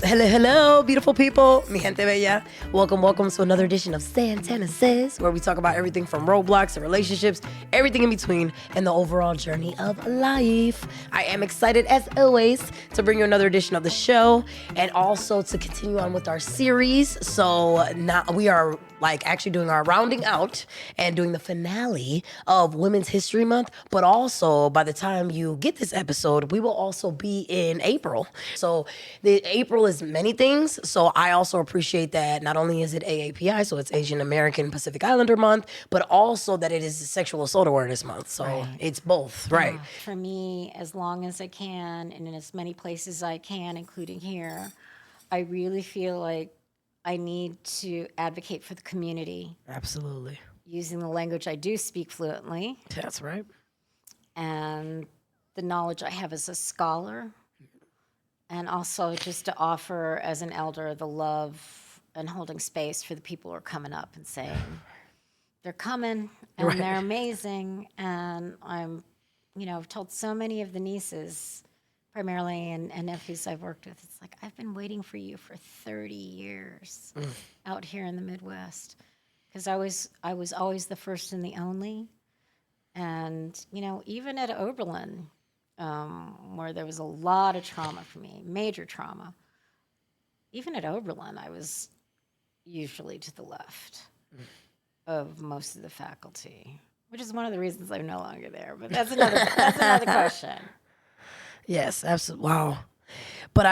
Hello, hello, beautiful people. Mi gente bella. Welcome to another edition of Santana Says, where we talk about everything from roadblocks and relationships, everything in between, and the overall journey of life. I am excited, as always, to bring you another edition of the show and also to continue on with our series. So now we are actually doing our rounding out and doing the finale of Women's History Month, but also by the time you get this episode, we will also be in April. So the April is many things. So I also appreciate that not only is it AAPI, so it's Asian American Pacific Islander Month, but also that it is Sexual Assault Awareness Month. So it's both, right? For me, as long as I can and in as many places as I can, including here, I really feel like I need to advocate for the community Absolutely. using the language I do speak fluently That's right. and the knowledge I have as a scholar, and also just to offer as an elder the love and holding space for the people who are coming up and saying they're coming and they're amazing. And I've told so many of the nieces primarily and nephews I've worked with, it's like, I've been waiting for you for 30 years out here in the Midwest, because I was always the first and the only. And, even at Oberlin, where there was a lot of trauma for me, major trauma, even at Oberlin, I was usually to the left of most of the faculty, which is one of the reasons I'm no longer there. But that's another question. Yes, absolutely. Wow. But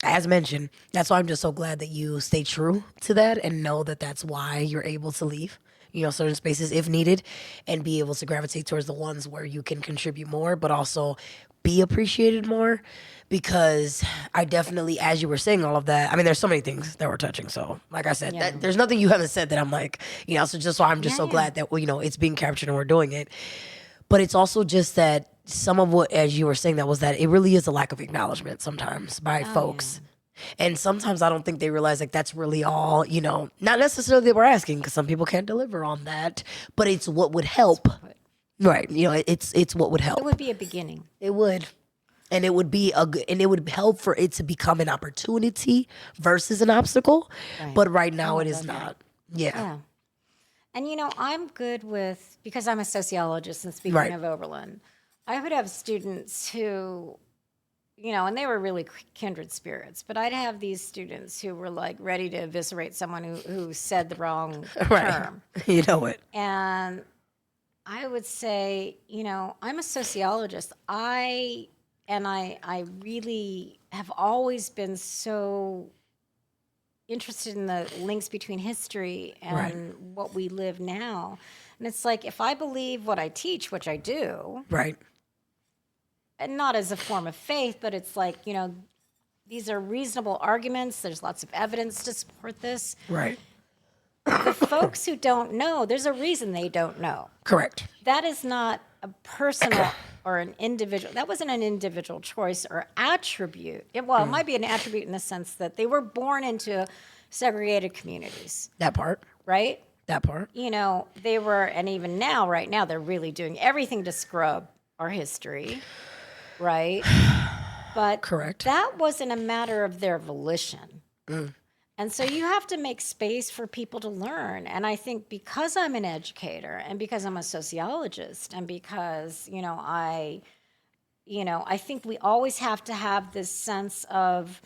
as mentioned, that's why I'm just so glad that you stay true to that and know that that's why you're able to leave, certain spaces if needed and be able to gravitate towards the ones where you can contribute more, but also be appreciated more. Because I definitely, as you were saying all of that, I mean, there's so many things that we're touching. So, like I said, there's nothing you haven't said that I'm like, so I'm just so glad that, it's being captured and we're doing it. But it's also just that some of what, as you were saying, that it really is a lack of acknowledgement sometimes by folks. Yeah. And sometimes I don't think they realize that's really all, not necessarily that we're asking, because some people can't deliver on that, but it's what would help. Right. It's what would help. It would be a beginning. It would. And it would be it would help for it to become an opportunity versus an obstacle. Right. But right now it is not. Yeah. And I'm good with, because I'm a sociologist and speaking of Oberlin, I would have students who, and they were really kindred spirits, but I'd have these students who were ready to eviscerate someone who said the wrong term. You know it. And I would say, I'm a sociologist. I really have always been so interested in the links between history and what we live now. And it's like, if I believe what I teach, which I do. Right. And not as a form of faith, but it's like, these are reasonable arguments. There's lots of evidence to support this. Right. The folks who don't know, there's a reason they don't know. Correct. That is not a personal or an individual. That wasn't an individual choice or attribute. It might be an attribute in the sense that they were born into segregated communities. That part. Right? That part. They were, and even now, right now, they're really doing everything to scrub our history. Right? But correct. That wasn't a matter of their volition. And so you have to make space for people to learn. And I think because I'm an educator and because I'm a sociologist and because, I think we always have to have this sense of,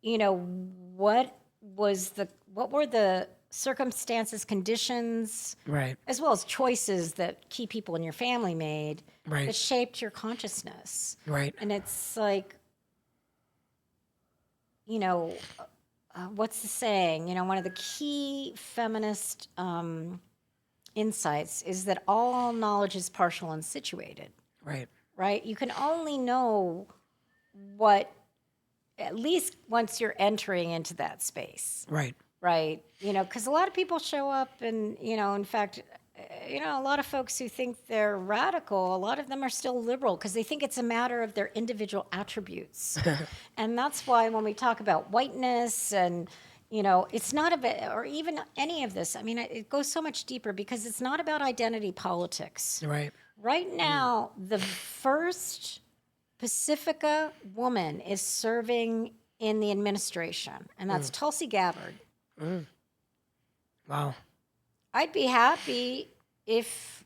what were the circumstances, conditions, right, as well as choices that key people in your family made right, that shaped your consciousness. Right. And it's like, what's the saying? One of the key feminist insights is that all knowledge is partial and situated. Right. Right? You can only know what, at least once you're entering into that space. Right. Right? Because a lot of people show up and, in fact, a lot of folks who think they're radical, a lot of them are still liberal because they think it's a matter of their individual attributes. And that's why when we talk about whiteness and, it's not about, or even any of this, I mean, it goes so much deeper because it's not about identity politics. Right. Right now, the first Pacifica woman is serving in the administration, and that's Tulsi Gabbard. Wow. I'd be happy if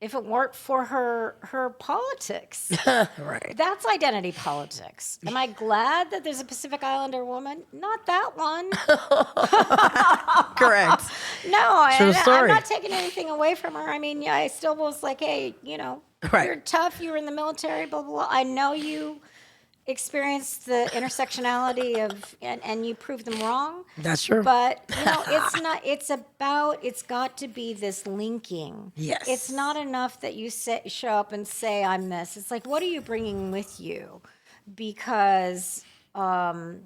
it weren't for her politics. Right. That's identity politics. Am I glad that there's a Pacific Islander woman? Not that one. Correct. No, True I'm story. not taking anything away from her. I mean, yeah, I still was like, hey, Right. you're tough. You were in the military, blah, blah, blah. I know you experienced the intersectionality of, and you proved them wrong. That's true. But, it's got to be this linking. Yes. It's not enough that you show up and say, I'm this. It's like, what are you bringing with you? Because, and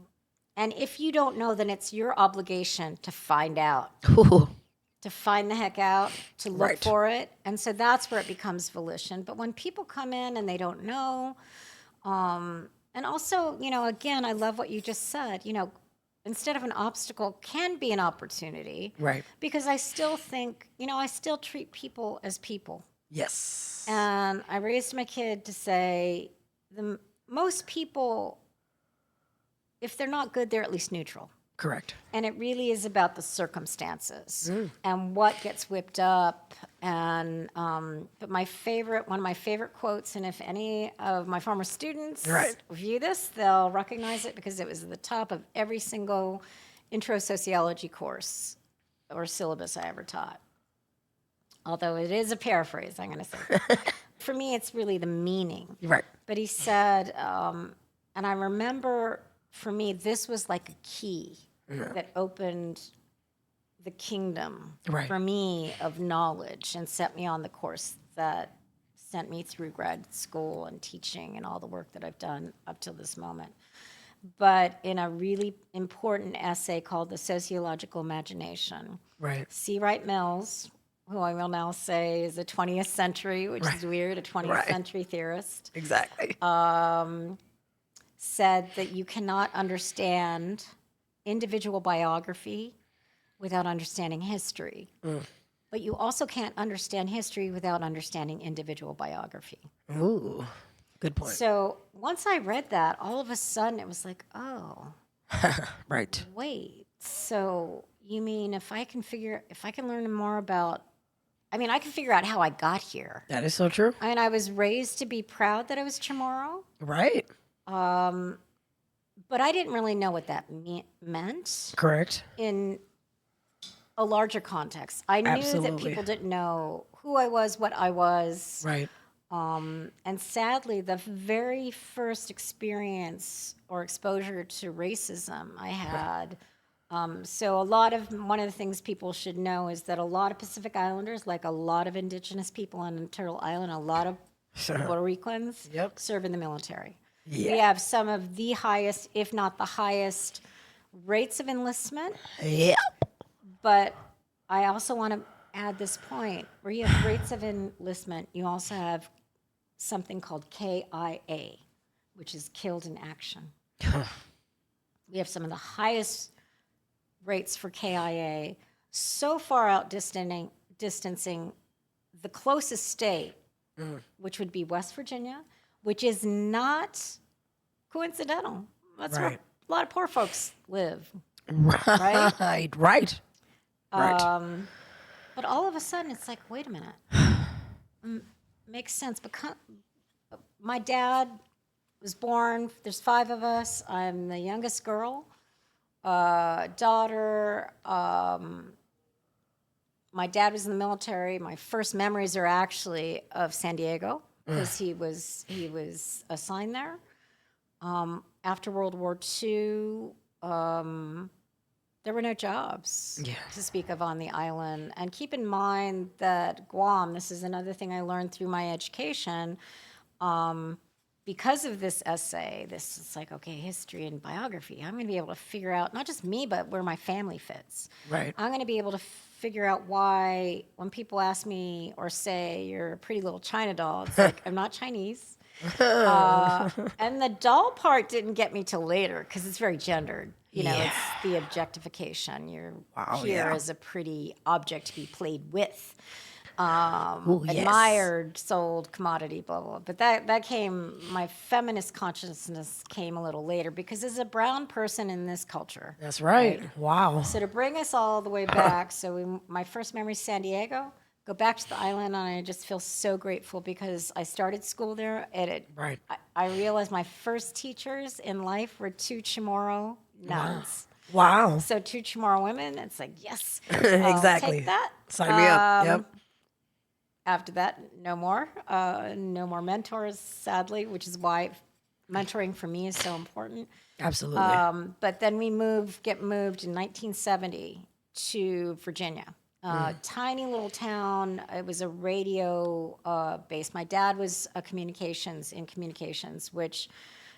if you don't know, then it's your obligation to find out, Ooh. to find the heck out, to look Right. for it. And so that's where it becomes volition. But when people come in and they don't know, and also, again, I love what you just said, instead of an obstacle can be an opportunity. Right. Because I still think, I still treat people as people. Yes. And I raised my kid to say, most people, if they're not good, they're at least neutral. Correct. And it really is about the circumstances and what gets whipped up. And but one of my favorite quotes, and if any of my former students Right. view this, they'll recognize it because it was at the top of every single intro sociology course or syllabus I ever taught. Although it is a paraphrase, I'm going to say. For me, it's really the meaning. Right. But he said, and I remember, for me, this was like a key that opened the kingdom Right. for me of knowledge and set me on the course that sent me through grad school and teaching and all the work that I've done up till this moment. But in a really important essay called The Sociological Imagination, Right. C. Wright Mills, who I will now say is a 20th century, which is weird, a 20th Right. century theorist, Exactly. said that you cannot understand individual biography without understanding history. But you also can't understand history without understanding individual biography. Ooh. Good point. So once I read that, all of a sudden it was like, oh, Right. wait. So you mean if I can learn more about, I can figure out how I got here. That is so true. I was raised to be proud that I was Chamorro. Right. But I didn't really know what that meant Correct. in a larger context. I knew that Absolutely. people didn't know who I was, what I was. Right. And sadly, the very first experience or exposure to racism I had. So one of the things people should know is that a lot of Pacific Islanders, like a lot of indigenous people on Turtle Island, a lot of Puerto Ricans Yep. serve in the military. Yeah. We have some of the highest, if not the highest, rates of enlistment. Yep. But I also want to add this point. Where you have rates of enlistment, you also have something called KIA, which is killed in action. We have some of the highest rates for KIA, so far distancing the closest state, which would be West Virginia, which is not coincidental. That's where Right. a lot of poor folks live. Right. Right. But all of a sudden, it's like, wait a minute. Makes sense. Because my dad was born, there's 5 of us. I'm the youngest girl, daughter. My dad was in the military. My first memories are actually of San Diego because he was assigned there. After World War II, there were no jobs to speak of on the island. And keep in mind that Guam, this is another thing I learned through my education, because of this essay, this is like, okay, history and biography. I'm going to be able to figure out, not just me, but where my family fits. Right. I'm going to be able to figure out why, when people ask me or say, you're a pretty little China doll, it's like, I'm not Chinese. And the doll part didn't get me till later because it's very gendered. It's the objectification. You're here as a pretty object to be played with. Ooh, yes. admired, sold, commodity, blah, blah, blah. But that came, my feminist consciousness came a little later because as a brown person in this culture, That's right. Wow. so to bring us all the way back, my first memory is San Diego, go back to the island, and I just feel so grateful because I started school there, and Right. I realized my first teachers in life were two Chamorro nuns. Wow. So two Chamorro women, it's like, yes, Exactly. take that. Sign me up. Yep. After that, no more. No more mentors, sadly, which is why mentoring for me is so important. Absolutely. But then we get moved in 1970 to Virginia. Tiny little town. It was a radio base. My dad was in communications, which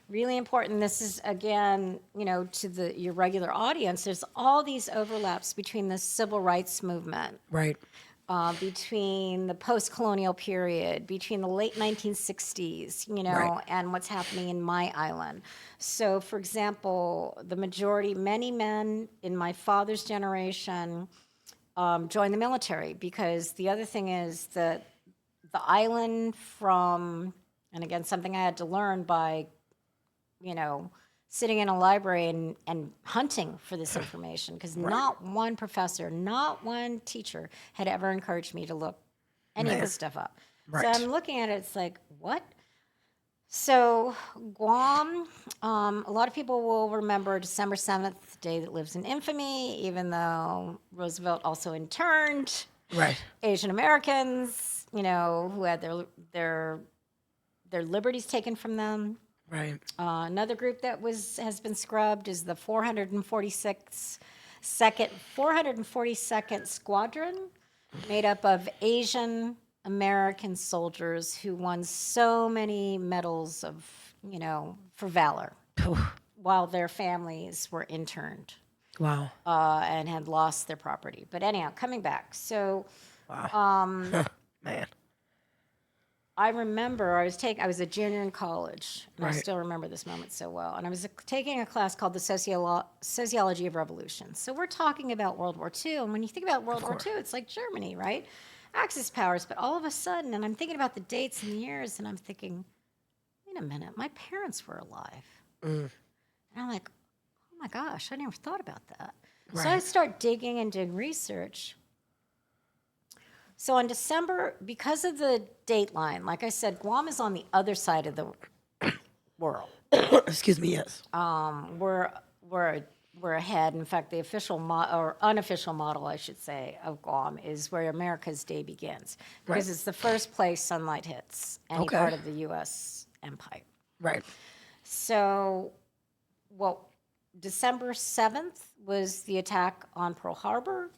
really important. This is again, to your regular audience. There's all these overlaps between the civil rights movement, Right. between the post-colonial period, between the late 1960s, Right. and what's happening in my island. So, for example, many men in my father's generation joined the military because the other thing is that the island and again, something I had to learn by, sitting in a library and hunting for this information because not one professor, not one teacher had ever encouraged me to look any of this stuff up. So Right. I'm looking at it, it's like, what? So Guam, a lot of people will remember December 7th, the day that lives in infamy, even though Roosevelt also interned Right. Asian Americans, who had their liberties taken from them. Right. Another group that has been scrubbed is the 442nd Squadron, made up of Asian American soldiers who won so many medals for valor while their families were interned Wow. and had lost their property. But anyhow, coming back. So Man. I remember I was a junior in college, and I Right. still remember this moment so well. And I was taking a class called the Sociology of Revolution. So we're talking about World War II, and when you think about World War II, it's like Germany, right? Axis powers. But all of a sudden, and I'm thinking about the dates and the years, and I'm thinking, wait a minute, my parents were alive. And I'm like, oh my gosh, I never thought about that. So I Right. start digging and doing research. So on December, because of the date line, like I said, Guam is on the other side of the world. Excuse me. Yes. We're ahead. In fact, the official or unofficial model, I should say, of Guam is where America's day begins because it's the first place sunlight hits any Okay. part of the U.S. empire. Right. So, December 7th was the attack on Pearl Harbor.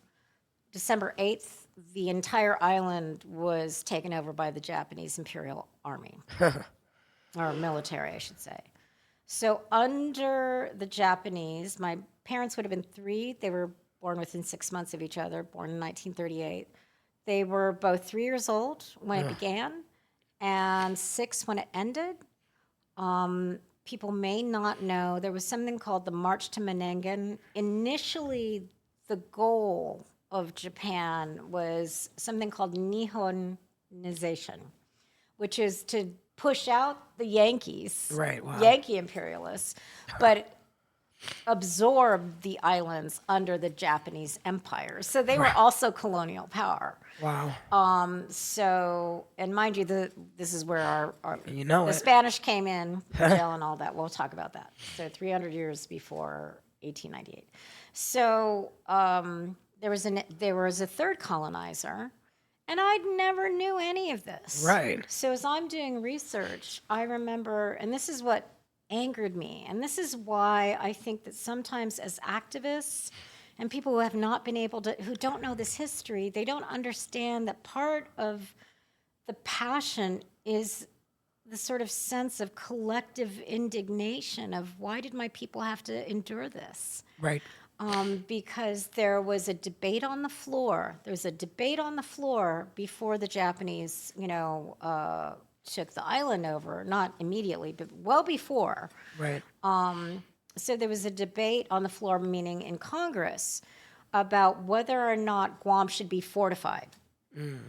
December 8th, the entire island was taken over by the Japanese Imperial Army, or military, I should say. So under the Japanese, my parents would have been 3. They were born within 6 months of each other, born in 1938. They were both 3 years old when it began and 6 when it ended. People may not know, there was something called the March to Menengen. Initially, the goal of Japan was something called Nihonization, which is to push out the Yankees, Right. Wow. Yankee imperialists, but absorb the islands under the Japanese empire. So they were also colonial power. Wow. And mind you, this is where the Spanish came in, Brazil and all that. We'll talk about that. So 300 years before 1898. So there was a third colonizer, and I never knew any of this. Right. So as I'm doing research, I remember, and this is what angered me, and this is why I think that sometimes as activists and people who have not been who don't know this history, they don't understand that part of the passion is the sort of sense of collective indignation of why did my people have to endure this? Right. Because there was a debate on the floor. There was a debate on the floor before the Japanese, took the island over. Not immediately, but well before. Right. So there was a debate on the floor, meaning in Congress, about whether or not Guam should be fortified.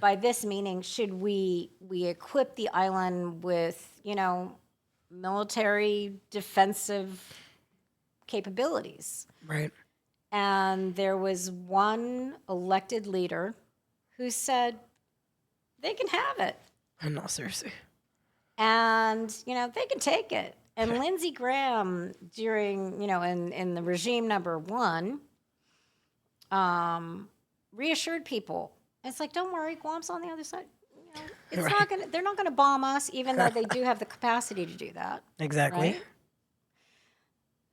By this meaning, should we equip the island with, military defensive capabilities? Right. And there was one elected leader who said they can have it. No, seriously. And, they can take it. And Lindsey Graham, during, in the regime number one, reassured people. It's like, don't worry, Guam's on the other side. It's Right. not gonna. They're not gonna bomb us, even though they do have the capacity to do that. Exactly. Right?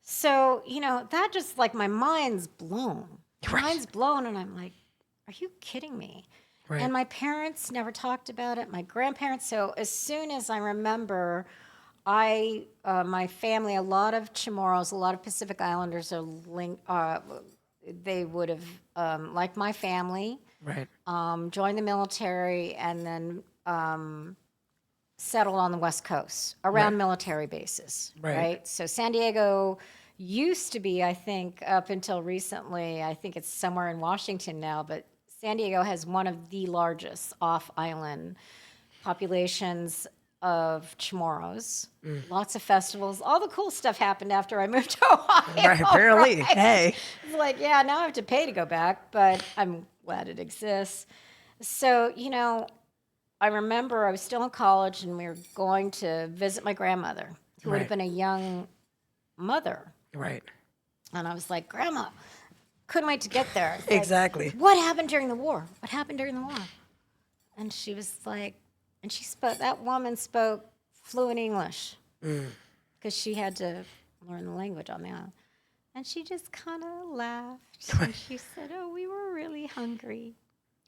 So that just like my mind's blown. Right. Mind's blown, and I'm like, are you kidding me? Right. And my parents never talked about it. My grandparents. So as soon as I remember, my family, a lot of Chamorros, a lot of Pacific Islanders are linked. They would have, like my family, Right. joined the military and then settled on the West Coast around military bases. Right. So San Diego used to be, I think, up until recently, I think it's somewhere in Washington now, but San Diego has one of the largest off-island populations of Chamorros. Lots of festivals. All the cool stuff happened after I moved to Ohio. Right. Apparently. right? Hey. It's like, yeah, now I have to pay to go back, but I'm glad it exists. So, I remember I was still in college and we were going to visit my grandmother, who would have Right. been a young mother. Right. And I was like, Grandma, couldn't wait to get there. It's like, Exactly. what happened during the war? What happened during the war? And she was like, and that woman spoke fluent English because she had to learn the language on the island. And she just kind of laughed. And she said, oh, we were really hungry.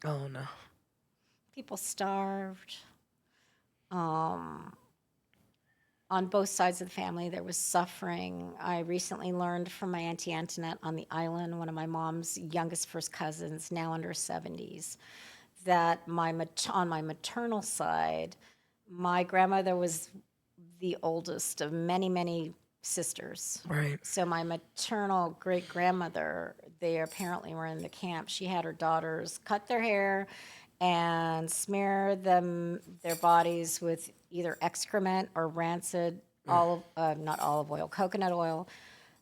Oh no. People starved. On both sides of the family, there was suffering. I recently learned from my Auntie Antoinette on the island, one of my mom's youngest first cousins, now under 70s, that on my maternal side, my grandmother was the oldest of many, many sisters. Right. So my maternal great-grandmother, they apparently were in the camp. She had her daughters cut their hair and smear their bodies with either excrement or rancid not olive oil, coconut oil,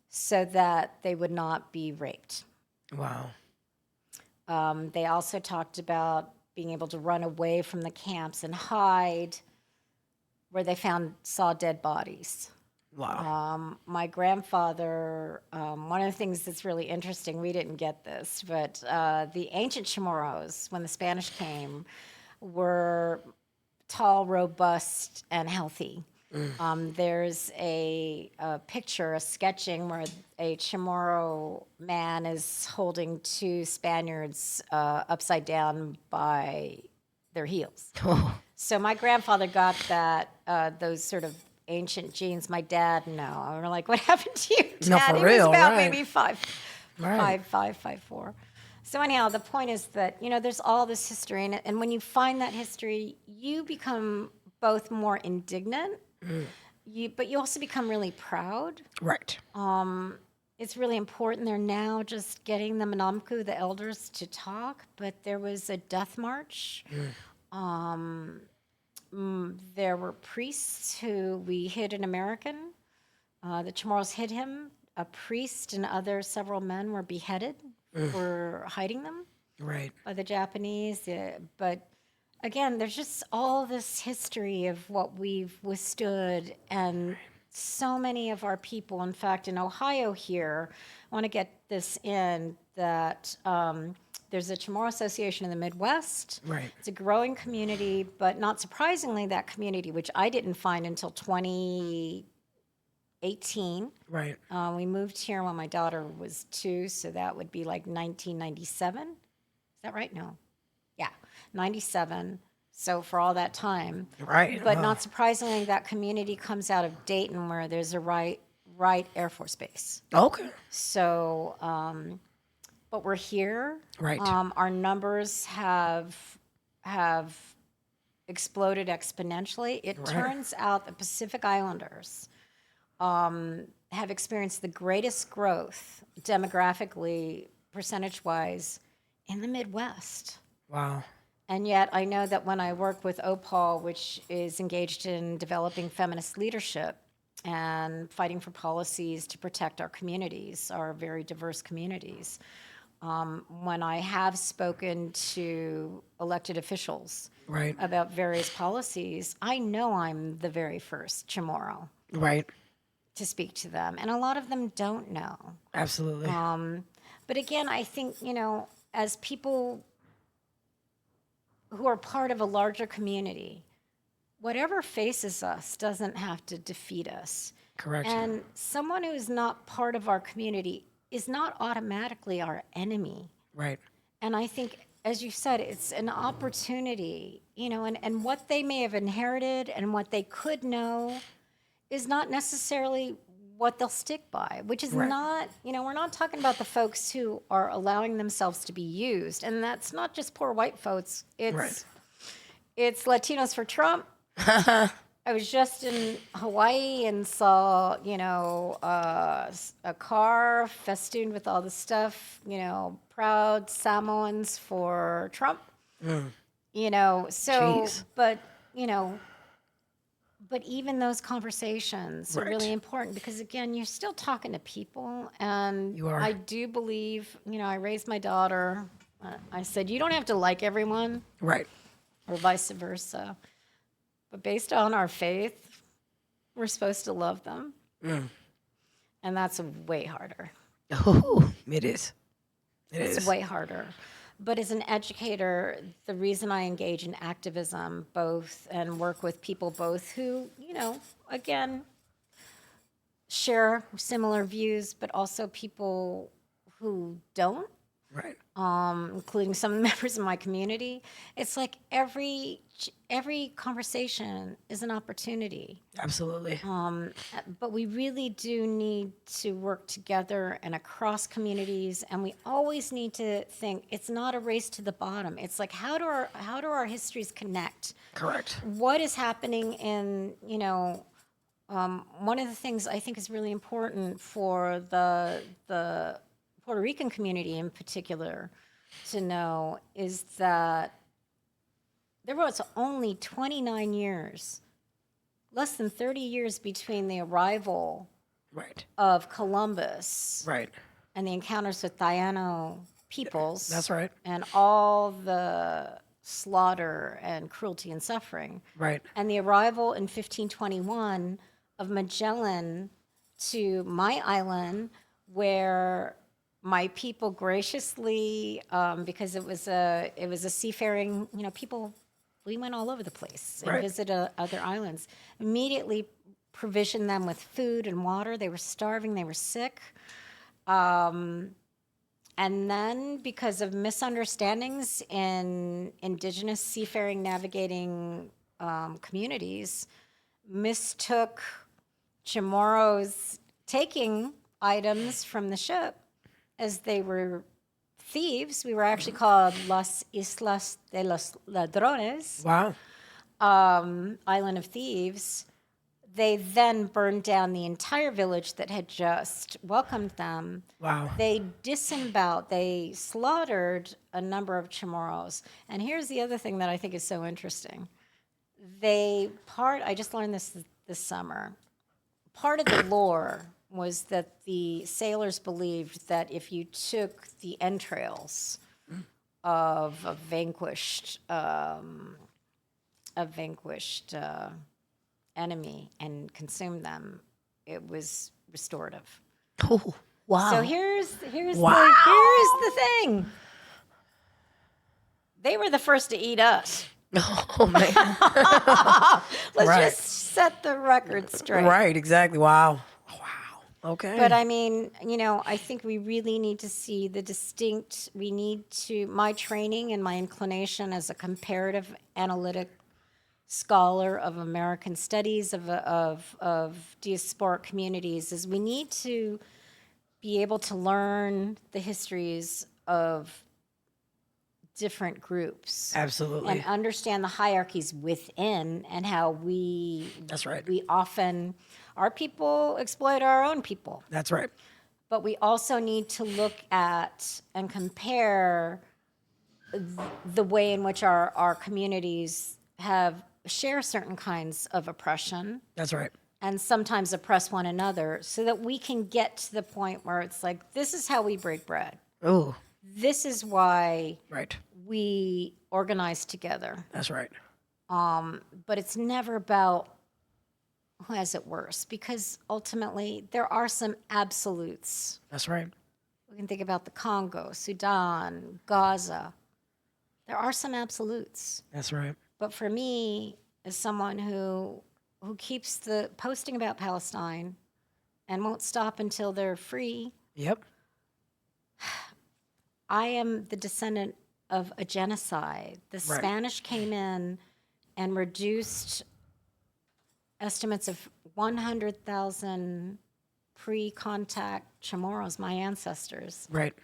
so that they would not be raped. Wow. They also talked about being able to run away from the camps and hide where they saw dead bodies. Wow. My grandfather, one of the things that's really interesting, we didn't get this, but the ancient Chamorros, when the Spanish came, were tall, robust, and healthy. There's a picture, a sketching, where a Chamorro man is holding two Spaniards upside down by their heels. Oh. So my grandfather got those sort of ancient genes. My dad, no. And we're like, what happened to you, Dad? No, for he real, was about right. maybe Right. 5'4". So anyhow, the point is that, there's all this history in it. And when you find that history, you become both more indignant, but you also become really proud. Right. It's really important. They're now just getting the Manamku, the elders, to talk. But there was a death march. There were priests who we hid an American. The Chamorros hid him. A priest and several men were beheaded for hiding them Right. by the Japanese. But again, there's just all this history of what we've withstood, and so many of our people, in fact, in Ohio here, I want to get this in, that there's a Chamorro Association in the Midwest. Right. It's a growing community, but not surprisingly, that community, which I didn't find until 2018. Right. We moved here when my daughter was 2, so that would be like 1997. Is that right? No. Yeah, 97. So for all that time. Right. But Wow. not surprisingly, that community comes out of Dayton, where there's a Wright Air Force Base. Okay. So, but we're here. Right. Our numbers have exploded exponentially. It Right. turns out the Pacific Islanders have experienced the greatest growth demographically, percentage-wise, in the Midwest. Wow. And yet I know that when I work with OPAL, which is engaged in developing feminist leadership and fighting for policies to protect our communities, our very diverse communities, when I have spoken to elected officials Right. about various policies, I know I'm the very first Chamorro Right. to speak to them. And a lot of them don't know. Absolutely. But again, I think, as people who are part of a larger community, whatever faces us doesn't have to defeat us. Correct. And someone who's not part of our community is not automatically our enemy. Right. And I think, as you said, it's an opportunity, and what they may have inherited and what they could know is not necessarily what they'll stick by, which is Right. not, we're not talking about the folks who are allowing themselves to be used. And that's not just poor white folks. Right. It's Latinos for Trump. I was just in Hawaii and saw, a car festooned with all the stuff, proud Samoans for Trump. So, Jeez. but even those conversations are Right. really important because, again, you're still talking to people. And You are. I do believe, I raised my daughter. I said, you don't have to like everyone Right. or vice versa. But based on our faith, we're supposed to love them. And that's way harder. Oh, it is. It's way harder. But as an educator, the reason I engage in activism both and work with people both who, again, share similar views, but also people who don't, Right. including some members of my community, it's like every conversation is an opportunity. Absolutely. But we really do need to work together and across communities, and we always need to think it's not a race to the bottom. It's like how do our histories connect? Correct. What is happening in one of the things I think is really important for the Puerto Rican community in particular to know is that there was only 29 years, less than 30 years between the arrival Right. of Columbus Right. and the encounters with Taino peoples. That's right. And all the slaughter and cruelty and suffering. Right. And the arrival in 1521 of Magellan to my island, where my people graciously, because it was a seafaring, people, we went all over the place and Right. visited other islands. Immediately provisioned them with food and water. They were starving. They were sick. And then, because of misunderstandings in indigenous seafaring navigating communities, mistook Chamorros taking items from the ship as they were thieves. We were actually called Las Islas de los Ladrones, Wow. Island of Thieves. They then burned down the entire village that had just welcomed them. Wow. They disemboweled, they slaughtered a number of Chamorros. And here's the other thing that I think is so interesting. I just learned this summer. Part of the lore was that the sailors believed that if you took the entrails of a vanquished enemy and consumed them, it was restorative. Oh, wow. So here's Wow. the thing. They were the first to eat us. Oh, man. Let's Right. just set the record straight. Right. Exactly. Wow. Wow. Okay. But I mean, I think we really need to see my training and my inclination as a comparative analytic scholar of American studies of diasporic communities is we need to be able to learn the histories of different groups. Absolutely. And understand the hierarchies within and how That's right. we often, our people exploit our own people. That's right. But we also need to look at and compare the way in which our communities have share certain kinds of oppression That's right. and sometimes oppress one another so that we can get to the point where it's like, this is how we break bread. Oh, This is why right. we organize together. That's right. But it's never about who has it worse, because ultimately there are some absolutes. That's right. We can think about the Congo, Sudan, Gaza. There are some absolutes. That's right. But for me, as someone who keeps the posting about Palestine and won't stop until they're free, Yep. I am the descendant of a genocide. The Right. Spanish came in and reduced estimates of 100,000 pre-contact Chamorros, my ancestors, Right.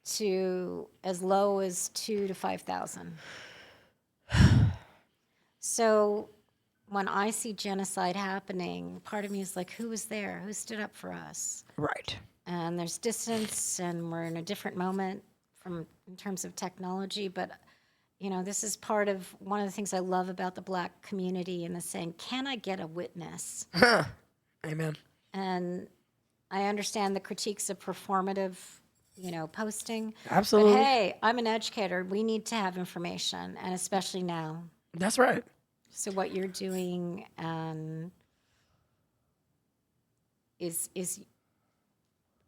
to as low as 2 to 5,000. So when I see genocide happening, part of me is like, who was there? Who stood up for us? Right. And there's distance, and we're in a different moment in terms of technology. But this is part of one of the things I love about the Black community, and the saying, "Can I get a witness?" Amen. And I understand the critiques of performative, posting. Absolutely. But hey, I'm an educator. We need to have information, and especially now. That's right. So what you're doing is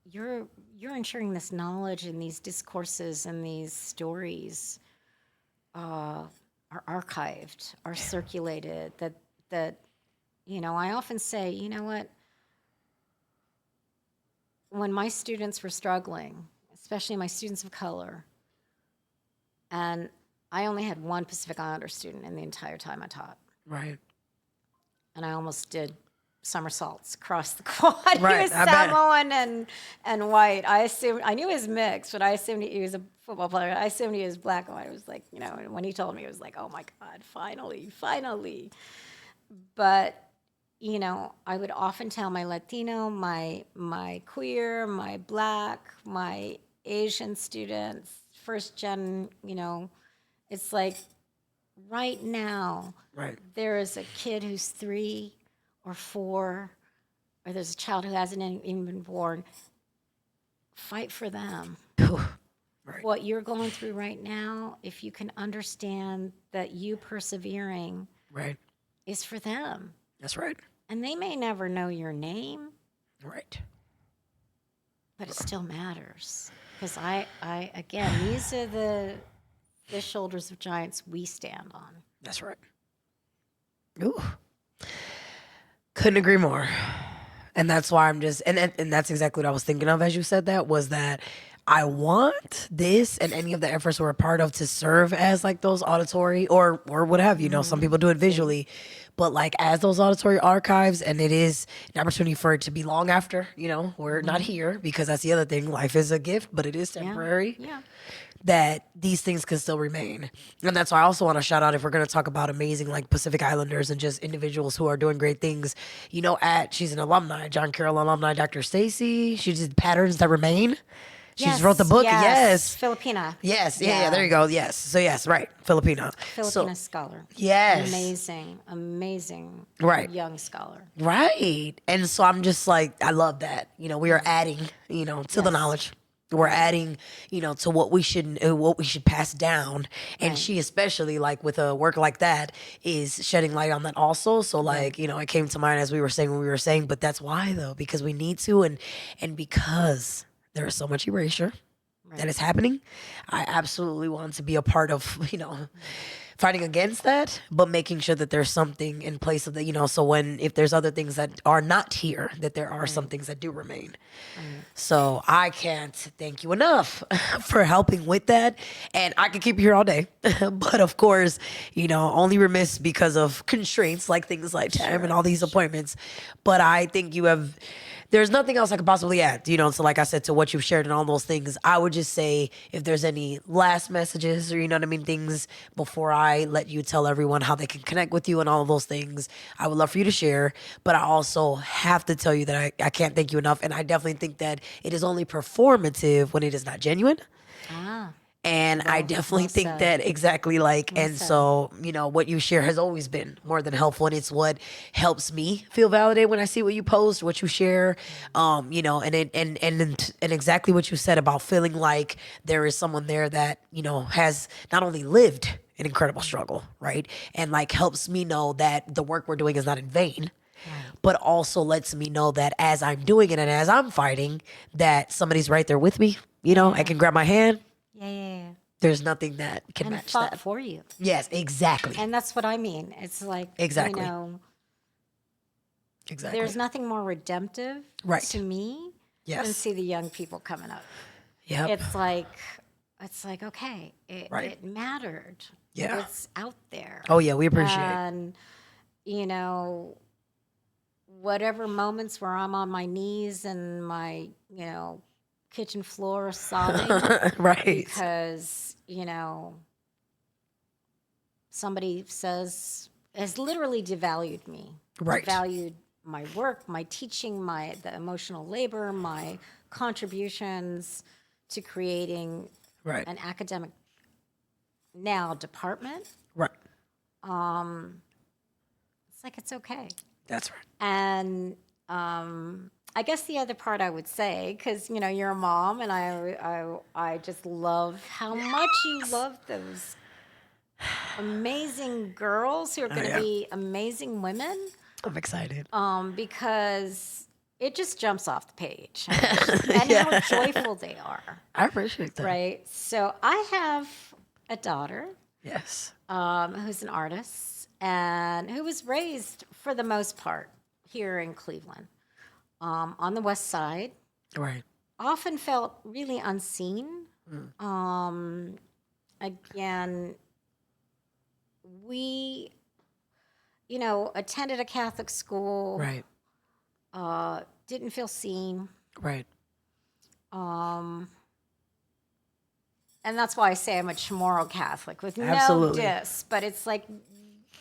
you're ensuring this knowledge and these discourses and these stories are archived, are circulated. That I often say, you know what? When my students were struggling, especially my students of color, and I only had one Pacific Islander student in the entire time I taught. Right. And I almost did somersaults across the quad. Right, He was I bet. Samoan and white. I knew he was mixed, but I assumed he was a football player. I assumed he was black and white. It was like, and when he told me, it was like, oh my God, finally. But, I would often tell my Latino, my queer, my Black, my Asian students, first gen, it's like right now, Right. there is a kid who's 3 or 4, or there's a child who hasn't even been born. Fight for them. Right. What you're going through right now, if you can understand that you persevering Right. is for them. That's right. And they may never know your name, Right. but it still matters. Because again, these are the shoulders of giants we stand on. That's right. Ooh. Couldn't agree more. And that's why I'm just, and that's exactly what I was thinking of as you said that, was that I want this and any of the efforts we're a part of to serve as like those auditory or what have you. Some people do it visually, but like as those auditory archives, and it is an opportunity for it to be long after, we're not here, because that's the other thing. Life is a gift, but it is temporary. Yeah. That these things can still remain. And that's why I also want to shout out, if we're going to talk about amazing like Pacific Islanders and just individuals who are doing great things, she's an alumni, John Carroll alumni, Dr. Stacy. She did Patterns That Remain. She just wrote the book. Yes. Filipina. Yes. Yeah. There you go. Yes. So yes, right. Filipina. Filipina scholar. Yes. Amazing. Right. Young scholar. Right. And so I'm just like, I love that. We are adding, to the knowledge. We're adding, to what we should pass down. And Right. she, especially like with a work like that, is shedding light on that also. So like, it came to mind as we were saying what we were saying, but that's why though, because we need to, and because there is so much erasure that is happening. I absolutely want to be a part of, fighting against that, but making sure that there's something in place of that, so if there's other things that are not here, that there are some things that do remain. So I can't thank you enough for helping with that. And I could keep you here all day, but of course, only remiss because of constraints like things like time and all these appointments. But I think there's nothing else I could possibly add, so like I said, to what you've shared and all those things. I would just say, if there's any last messages or, things before I let you tell everyone how they can connect with you and all of those things, I would love for you to share. But I also have to tell you that I can't thank you enough. And I definitely think that it is only performative when it is not genuine. Ah. And I Well, definitely well think said. that exactly like, Well and said. so, what you share has always been more than helpful. And it's what helps me feel validated when I see what you post, what you share, and exactly what you said about feeling like there is someone there that, has not only lived an incredible struggle, right? And like helps me know that the work we're doing is not in vain, Right. but also lets me know that as I'm doing it and as I'm fighting, that somebody's right there with me. I Yeah. can grab my hand. Yeah, yeah, yeah. There's nothing that can And match fought that. for you. Yes, exactly. And that's what I mean. It's like, Exactly. there's Exactly. nothing more redemptive Right. to me than Yes. see the young people coming up. Yep. It's like, okay, Right. it mattered. Yeah. It's out there. Oh yeah, we appreciate. And, you know, whatever moments where I'm on my knees and my, kitchen floor sobbing Right. because, somebody has literally devalued me, Right. devalued my work, my teaching, the emotional labor, my contributions to creating Right. an academic now department. Right. It's like it's okay. That's right. And I guess the other part I would say, because you're a mom, and I just love how much you love those amazing girls who are Oh going to yeah. be amazing women, I'm excited. because it just jumps off the page and how joyful they are, I appreciate that. right? So I have a daughter Yes. who's an artist and who was raised for the most part here in Cleveland, on the West Side. Right. Often felt really unseen. Again, we, attended a Catholic school, Right. didn't feel seen. Right. Um, and that's why I say I'm a Chamorro Catholic with no Absolutely. diss, but it's like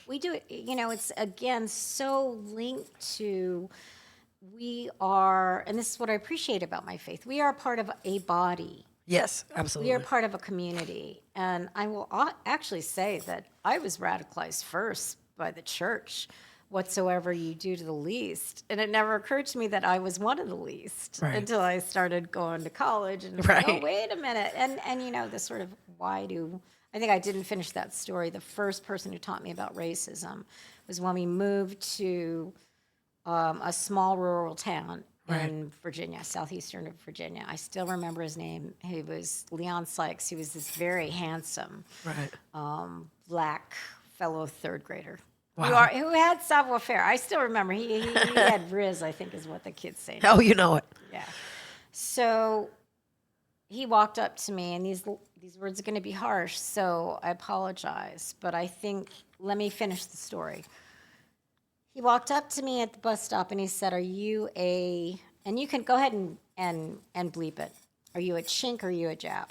we do it, it's again so linked to we are, and this is what I appreciate about my faith, we are part of a body. Yes. We are Absolutely. part of a community. And I will actually say that I was radicalized first by the church. Whatsoever you do to the least. And it never occurred to me that I was one of the least Right. until I started going to college and it's like, oh, Right. wait a minute. And the sort of I think I didn't finish that story. The first person who taught me about racism was when we moved to a small rural town Right. in Virginia, southeastern of Virginia. I still remember his name. He was Leon Sykes. He was this very handsome Right. black fellow third grader. Wow. Who had savoir faire. I still remember. He had Riz, I think is what the kids say now. Oh, you know it. Yeah. So he walked up to me, and these words are going to be harsh, so I apologize. But I think, let me finish the story. He walked up to me at the bus stop, and he said, and you can go ahead and bleep it. Are you a chink or are you a Jap?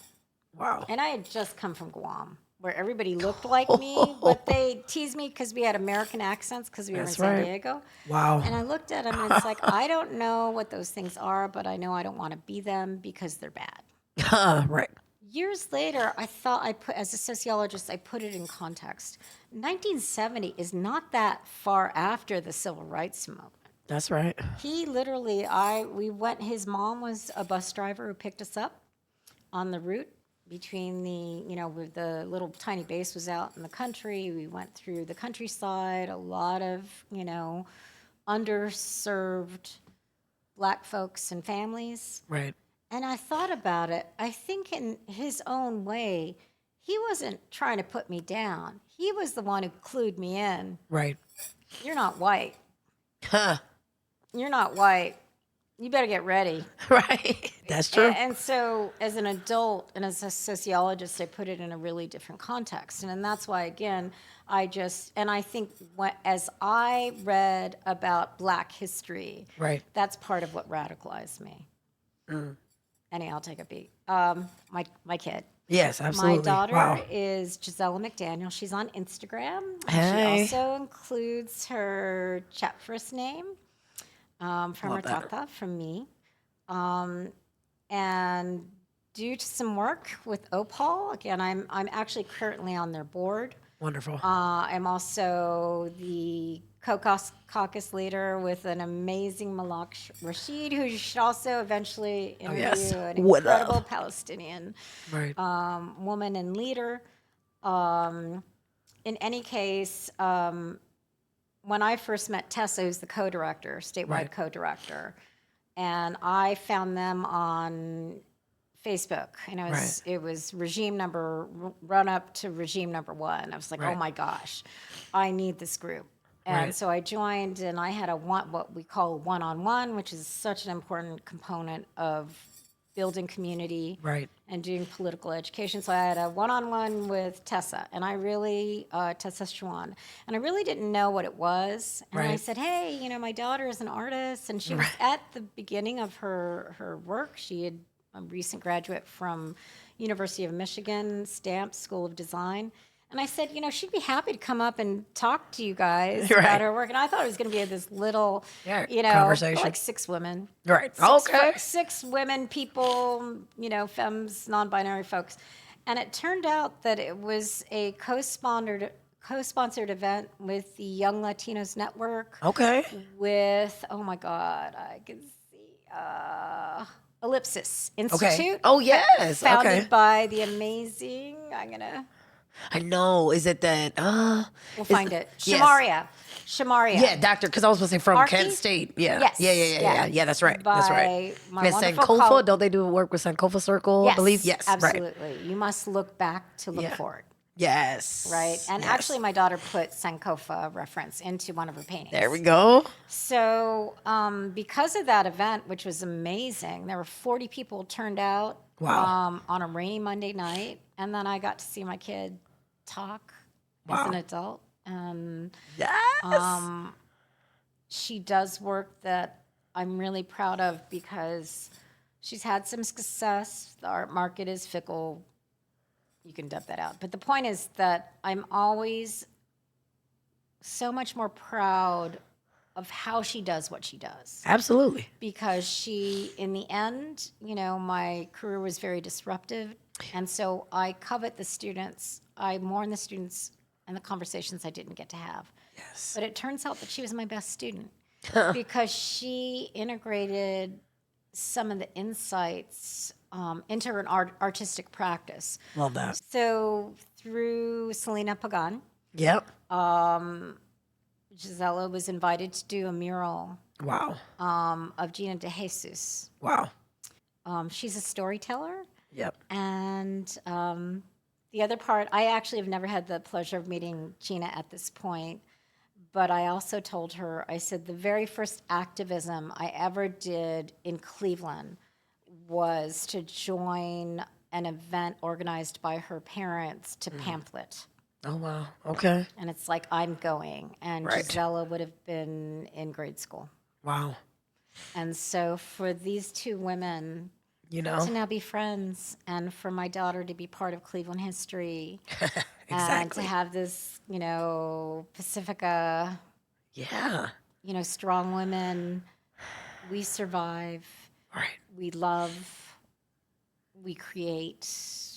Wow. And I had just come from Guam, where everybody looked like me, but they teased me because we had American accents because we were in That's San right. Diego. Wow. And I looked at them, and it's like, I don't know what those things are, but I know I don't want to be them because they're bad. Right. Years later, I thought as a sociologist, I put it in context. 1970 is not that far after the civil rights movement. That's right. He literally, his mom was a bus driver who picked us up on the route between where the little tiny base was out in the country. We went through the countryside, a lot of, underserved black folks and families. Right. And I thought about it. I think in his own way, he wasn't trying to put me down. He was the one who clued me in. Right. You're not white. Huh. You're not white. You better get ready. Right. That's true. And so, as an adult and as a sociologist, I put it in a really different context. And that's why, again, I think as I read about Black history, Right. that's part of what radicalized me. Anyhow, I'll take a beat. My kid. Yes, absolutely. My daughter Wow. is Gisela McDaniel. She's on Instagram. Hey. She also includes her chat first name from her Love that. tata, from me. And due to some work with Opal, again, I'm actually currently on their board. Wonderful. I'm also the caucus leader with an amazing Malak Rashid, who you should also eventually Oh, interview, yes. an Would incredible love. Palestinian Right. woman and leader. Um, in any case, when I first met Tessa, who's the co-director, statewide Right. co-director, and I found them on Facebook, and Right. it was regime number run up to regime number one. I was like, oh Right. my gosh, I need this group. And Right. so I joined, and I had what we call one-on-one, which is such an important component of building community Right. and doing political education. So I had a one-on-one with Tessa, and I really, Tessa Schwan, and I really didn't know what it was. And I Right. said, hey, my daughter is an artist, and she was Right. at the beginning of her work. She had a recent graduate from University of Michigan, Stamp School of Design. And I said, she'd be happy to come up and talk to you guys Right. about her work. And I thought it was going to be this little, Yeah, conversation. like 6 women. Right. Six Okay. 6 women, people, femmes, non-binary folks. And it turned out that it was a co-sponsored event with the Young Latinos Network, Okay. with, oh my God, I can see, Ellipsis Institute. Okay. Oh, yes. Founded Okay. by the amazing, I know. Is it that? we'll find it. Yes. Shamaria. Yeah, doctor. Because I was supposed to say from Archie? Kent State. Yeah. Yes. Yeah. That's right. That's right. By my And wonderful Sankofa. colleague. Don't they do work with Sankofa Circle? I believe. Yes. Right. Absolutely. You must look back to look Yeah. forward. Yes. Right. And Yes. actually, my daughter put Sankofa reference into one of her paintings. There we go. So, because of that event, which was amazing, there were 40 people turned out. Wow. On a rainy Monday night, and then I got to see my kid talk as Wow. an adult. And Yes. she does work that I'm really proud of because she's had some success. The art market is fickle. You can dump that out. But the point is that I'm always so much more proud of how she does what she does. Absolutely. Because she, in the end, my career was very disruptive. And so I covet the students. I mourn the students and the conversations I didn't get to have. Yes. But it turns out that she was my best student because she integrated some of the insights into an artistic practice. Love that. So through Selena Pagan, Yep. Gisela was invited to do a mural Wow. of Gina de Jesus. Wow. She's a storyteller. Yep. And the other part, I actually have never had the pleasure of meeting Gina at this point, but I also told her, I said, the very first activism I ever did in Cleveland was to join an event organized by her parents to pamphlet. Oh, wow. Okay. And it's like, I'm going. And Right. Gisela would have been in grade school. Wow. And so for these two women You know? to now be friends and for my daughter to be part of Cleveland history and Exactly. to have this, Pacifica, Yeah. strong women, we survive, Right. we love, we create,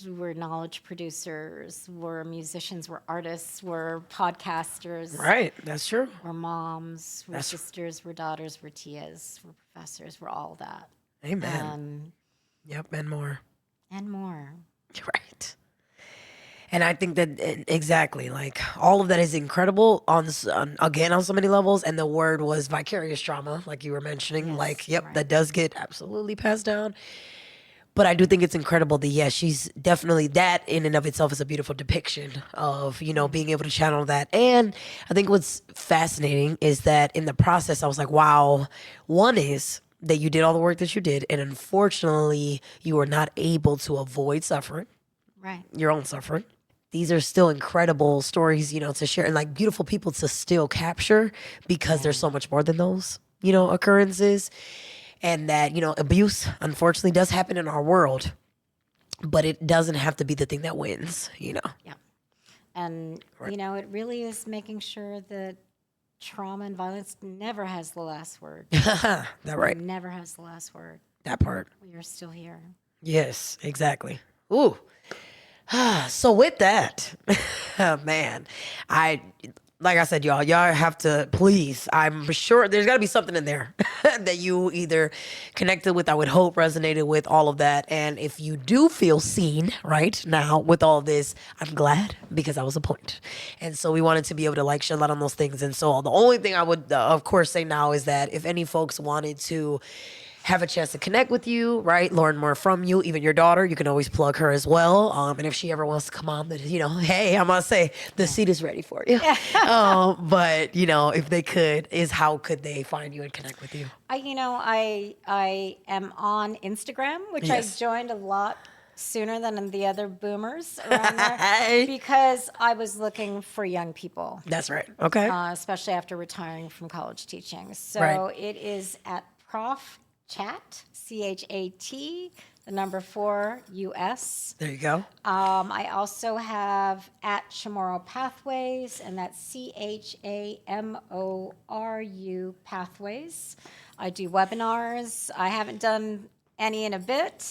we're knowledge producers, we're musicians, we're artists, we're podcasters, Right. That's true. we're moms, we're That's- sisters, we're daughters, we're tias, we're professors, we're all that. Amen. Yep. And more. And more. Right. And I think that exactly, like all of that is incredible again on so many levels. And the word was vicarious trauma, like you were mentioning. Yes, like, yep, right. that does get absolutely passed down. But I do think it's incredible that, yeah, she's definitely, that in and of itself is a beautiful depiction of, being able to channel that. And I think what's fascinating is that in the process, I was like, wow, one is that you did all the work that you did. And unfortunately, you were not able to avoid suffering, Right. your own suffering. These are still incredible stories, to share and like beautiful people to still capture because there's so much more than those, occurrences. And that, abuse unfortunately does happen in our world, but it doesn't have to be the thing that wins, Yeah. And, it really is making sure that trauma and violence never has the last word. That right. Never has the last word. That part. We are still here. Yes, exactly. Ooh. So with that, man, I like I said, y'all have to please. I'm sure there's got to be something in there that you either connected with. I would hope resonated with all of that. And if you do feel seen right now with all this, I'm glad because that was a point. And so we wanted to be able to like shed light on those things. And so the only thing I would, of course, say now is that if any folks wanted to have a chance to connect with you, right? Learn more from you. Even your daughter, you can always plug her as well. And if she ever wants to come on, hey, I'm gonna say the seat is ready for you. But if they could, is how could they find you and connect with you? I am on Instagram, which Yes. I joined a lot sooner than the other boomers around there because I was looking for young people, That's right. Okay. especially after retiring from college teaching. So Right. it is at Prof Chat, CHAT, the number 4 US. There you go. I also have at Chamorro Pathways, and that's CHAMORU Pathways. I do webinars. I haven't done any in a bit,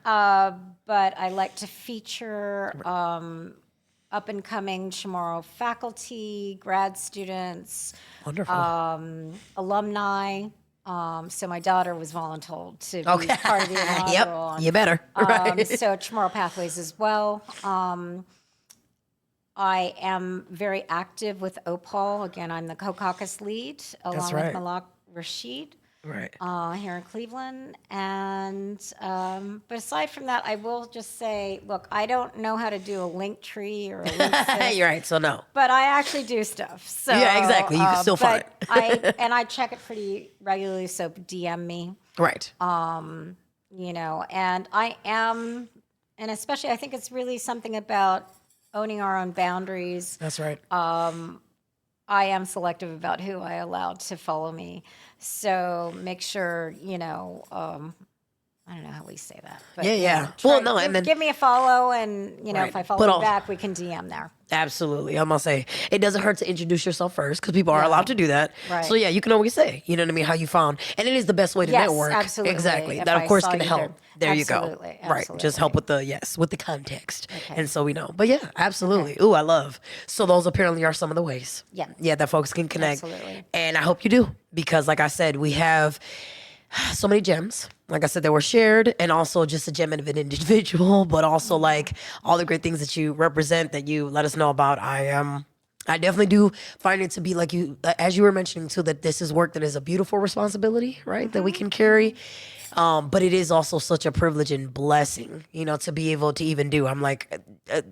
but I like to feature up and coming Chamorro faculty, grad students, Wonderful. alumni. So my daughter was voluntold to be Okay. part of the inaugural. Yep. You better. Right. So Chamorro Pathways as well. I am very active with OPAL. Again, I'm the co-caucus lead along right. with Malak Rashid Right. here in Cleveland. And but aside from that, I will just say, look, I don't know how to do a link tree or a link sys, You're right. So no. but I actually do stuff. So Yeah, exactly. You can still find but I check it pretty regularly. So DM me. Right. And I am, and especially I think it's really something about owning our own boundaries. That's right. I am selective about who I allow to follow me. So make sure, I don't know how we say that. But, Yeah. Well, no, and then give me a follow, and, Right. if I follow But you back, we can DM there. absolutely. I'm gonna say it doesn't hurt to introduce yourself first because people are allowed to do that. Right. So yeah, you can always say, you know what I mean, how you found, and it is the best way to Yes, network. absolutely. Exactly. If That of I course saw can you help. there. There you go. Absolutely, Right. Just help absolutely. with the context, Okay. and so we know. But yeah, absolutely. Ooh, I love. So those apparently are some of the ways. Yeah. Yeah, that folks can connect. Absolutely. And I hope you do because, like I said, we have so many gems. Like I said, that were shared, and also just a gem of an individual, but also like all the great things that you represent that you let us know about. I definitely do find it to be like you, as you were mentioning too, that this is work that is a beautiful responsibility, right? That we can carry. But it is also such a privilege and blessing, to be able to even do. I'm like,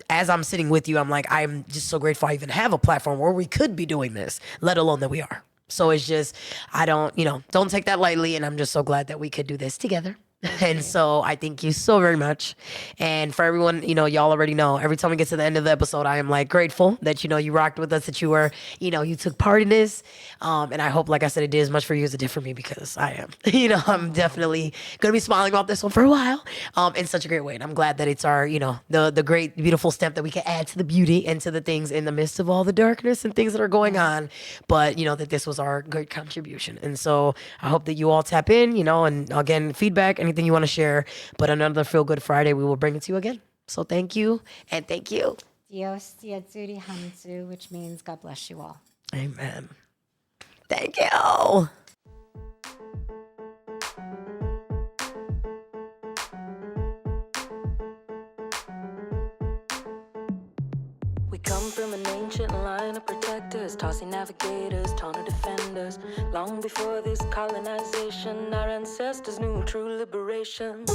as I'm sitting with you, I'm like, I'm just so grateful I even have a platform where we could be doing this, let alone that we are. So it's just, I don't take that lightly. And I'm just so glad that we could do this together. And so I thank you so very much. And for everyone, y'all already know, every time we get to the end of the episode, I am like grateful that, you rocked with us, that you were, you took part in this. And I hope, like I said, it did as much for you as it did for me because I am, I'm definitely going to be smiling about this one for a while in such a great way. And I'm glad that it's our, the great, beautiful step that we can add to the beauty and to the things in the midst of all the darkness and things that are going on. But, that this was our great contribution. And so I hope that you all tap in, and again, feedback, anything you want to share. But another Feel Good Friday, we will bring it to you again. So thank you. And thank you. Dios te ayude hamzu, which means God bless you all. Amen. Thank you. We come from an ancient line of protectors, tossing navigators, taunted defenders. Long before this colonization, our ancestors knew true liberation.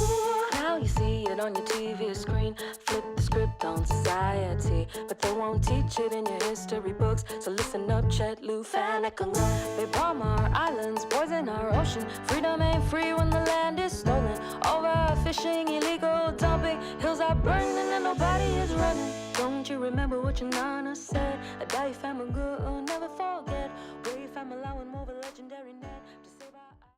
Now you see it on your TV screen, flip the script on society, but they won't teach it in your history books. So listen up, Chet, Lou, Fannican. They bomb our islands, poison our ocean. Freedom ain't free when the land is stolen. Overfishing, illegal dumping, hills are burning and nobody is running. Don't you remember what your nana said? A die family good, never forget. Brave family allowing more of a legendary net.